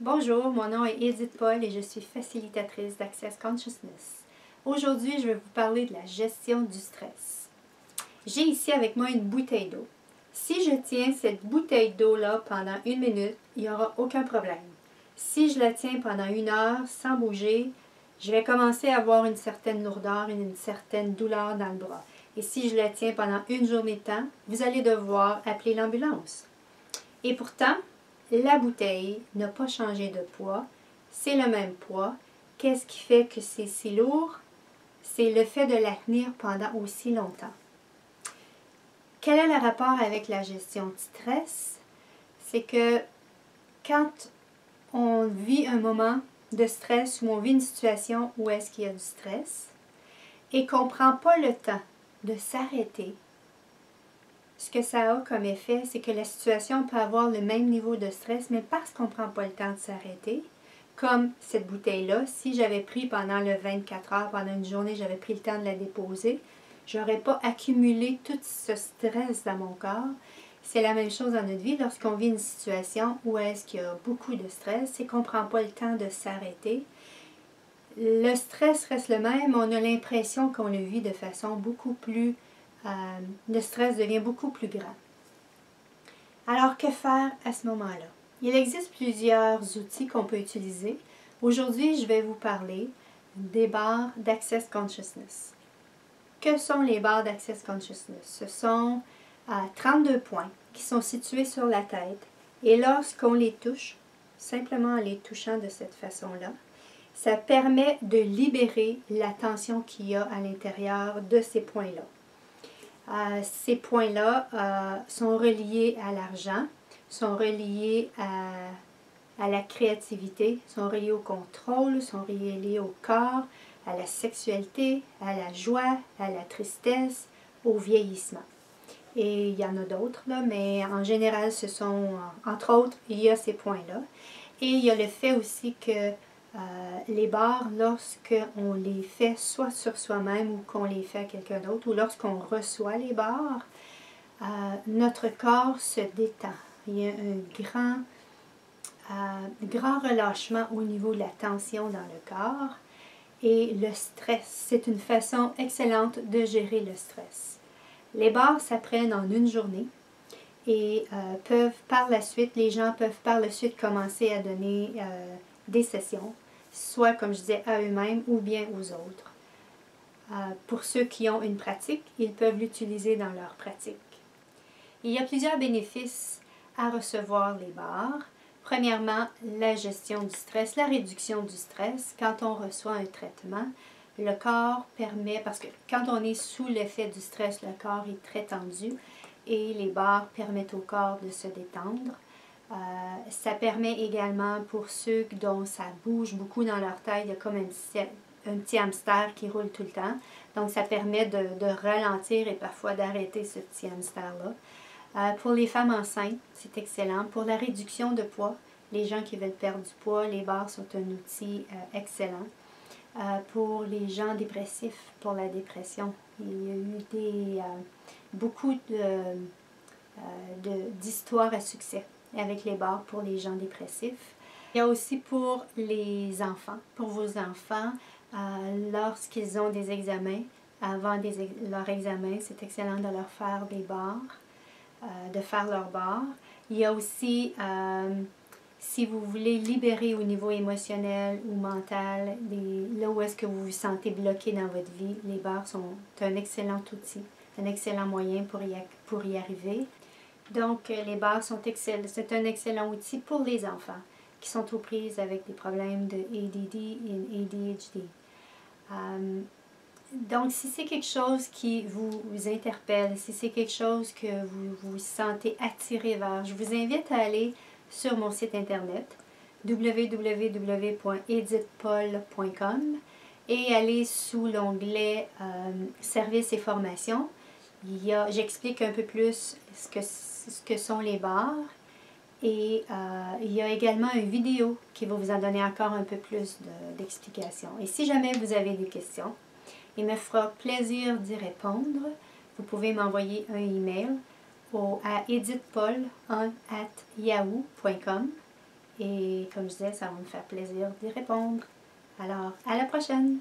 Bonjour, mon nom est Edith Paul et je suis facilitatrice d'Access Consciousness. Aujourd'hui, je vais vous parler de la gestion du stress. J'ai ici avec moi une bouteille d'eau. Si je tiens cette bouteille d'eau-là pendant 1 minute, il n'y aura aucun problème. Si je la tiens pendant 1 heure sans bouger, je vais commencer à avoir une certaine lourdeur et une certaine douleur dans le bras. Et si je la tiens pendant 1 journée de temps, vous allez devoir appeler l'ambulance. Et pourtant, la bouteille n'a pas changé de poids, c'est le même poids. Qu'est-ce qui fait que c'est si lourd? C'est le fait de la tenir pendant aussi longtemps. Quel est le rapport avec la gestion du stress? C'est que quand on vit un moment de stress ou on vit une situation où est-ce qu'il y a du stress et qu'on ne prend pas le temps de s'arrêter, ce que ça a comme effet, c'est que la situation peut avoir le même niveau de stress, mais parce qu'on ne prend pas le temps de s'arrêter, comme cette bouteille-là, si j'avais pris pendant le 24 heures, pendant une journée, j'avais pris le temps de la déposer, je n'aurais pas accumulé tout ce stress dans mon corps. C'est la même chose dans notre vie lorsqu'on vit une situation où est-ce qu'il y a beaucoup de stress, c'est qu'on ne prend pas le temps de s'arrêter. Le stress reste le même, on a l'impression qu'on le vit de façon beaucoup plus le stress devient beaucoup plus grand. Alors, que faire à ce moment-là? Il existe plusieurs outils qu'on peut utiliser. Aujourd'hui, je vais vous parler des barres d'Access Consciousness. Que sont les barres d'Access Consciousness? Ce sont 32 points qui sont situés sur la tête et lorsqu'on les touche, simplement en les touchant de cette façon-là, ça permet de libérer la tension qu'il y a à l'intérieur de ces points-là. Ces points-là sont reliés à l'argent, sont reliés à la créativité, sont reliés au contrôle, sont reliés au corps, à la sexualité, à la joie, à la tristesse, au vieillissement. Et il y en a d'autres, là, mais en général, ce sont, entre autres, il y a ces points-là. Et il y a le fait aussi que les barres, lorsqu'on les fait soit sur soi-même ou qu'on les fait à quelqu'un d'autre, ou lorsqu'on reçoit les barres, notre corps se détend. Il y a un grand relâchement au niveau de la tension dans le corps. Et le stress, c'est une façon excellente de gérer le stress. Les barres s'apprennent en 1 journée et les gens peuvent par la suite commencer à donner des sessions, soit, comme je disais, à eux-mêmes ou bien aux autres. Pour ceux qui ont une pratique, ils peuvent l'utiliser dans leur pratique. Il y a plusieurs bénéfices à recevoir les barres. Premièrement, la gestion du stress, la réduction du stress. Quand on reçoit un traitement, le corps permet, parce que quand on est sous l'effet du stress, le corps est très tendu et les barres permettent au corps de se détendre. Ça permet également pour ceux dont ça bouge beaucoup dans leur tête, il y a comme un petit hamster qui roule tout le temps. Donc ça permet de ralentir et parfois d'arrêter ce petit hamster-là. Pour les femmes enceintes, c'est excellent. Pour la réduction de poids, les gens qui veulent perdre du poids, les barres sont un outil excellent. Pour les gens dépressifs, pour la dépression, il y a eu beaucoup d'histoires à succès avec les barres pour les gens dépressifs. Il y a aussi pour les enfants, pour vos enfants, lorsqu'ils ont des examens, avant leur examen, c'est excellent de leur faire des barres, de faire leurs barres. Il y a aussi, si vous voulez libérer au niveau émotionnel ou mental, là où est-ce que vous vous sentez bloqué dans votre vie, les barres sont un excellent outil, un excellent moyen pour y arriver. Donc, les barres sont excellentes. C'est un excellent outil pour les enfants qui sont aux prises avec des problèmes de ADD et ADHD. Donc, si c'est quelque chose qui vous interpelle, si c'est quelque chose que vous vous sentez attiré vers, je vous invite à aller sur mon site internet www.edithpaul.com et aller sous l'onglet Services et formations. J'explique un peu plus ce que sont les barres et il y a également une vidéo qui va vous en donner encore un peu plus d'explications. Et si jamais vous avez des questions, il me fera plaisir d'y répondre. Vous pouvez m'envoyer un email à edithpaul@yahoo.com Et comme je disais, ça va me faire plaisir d'y répondre. Alors, à la prochaine!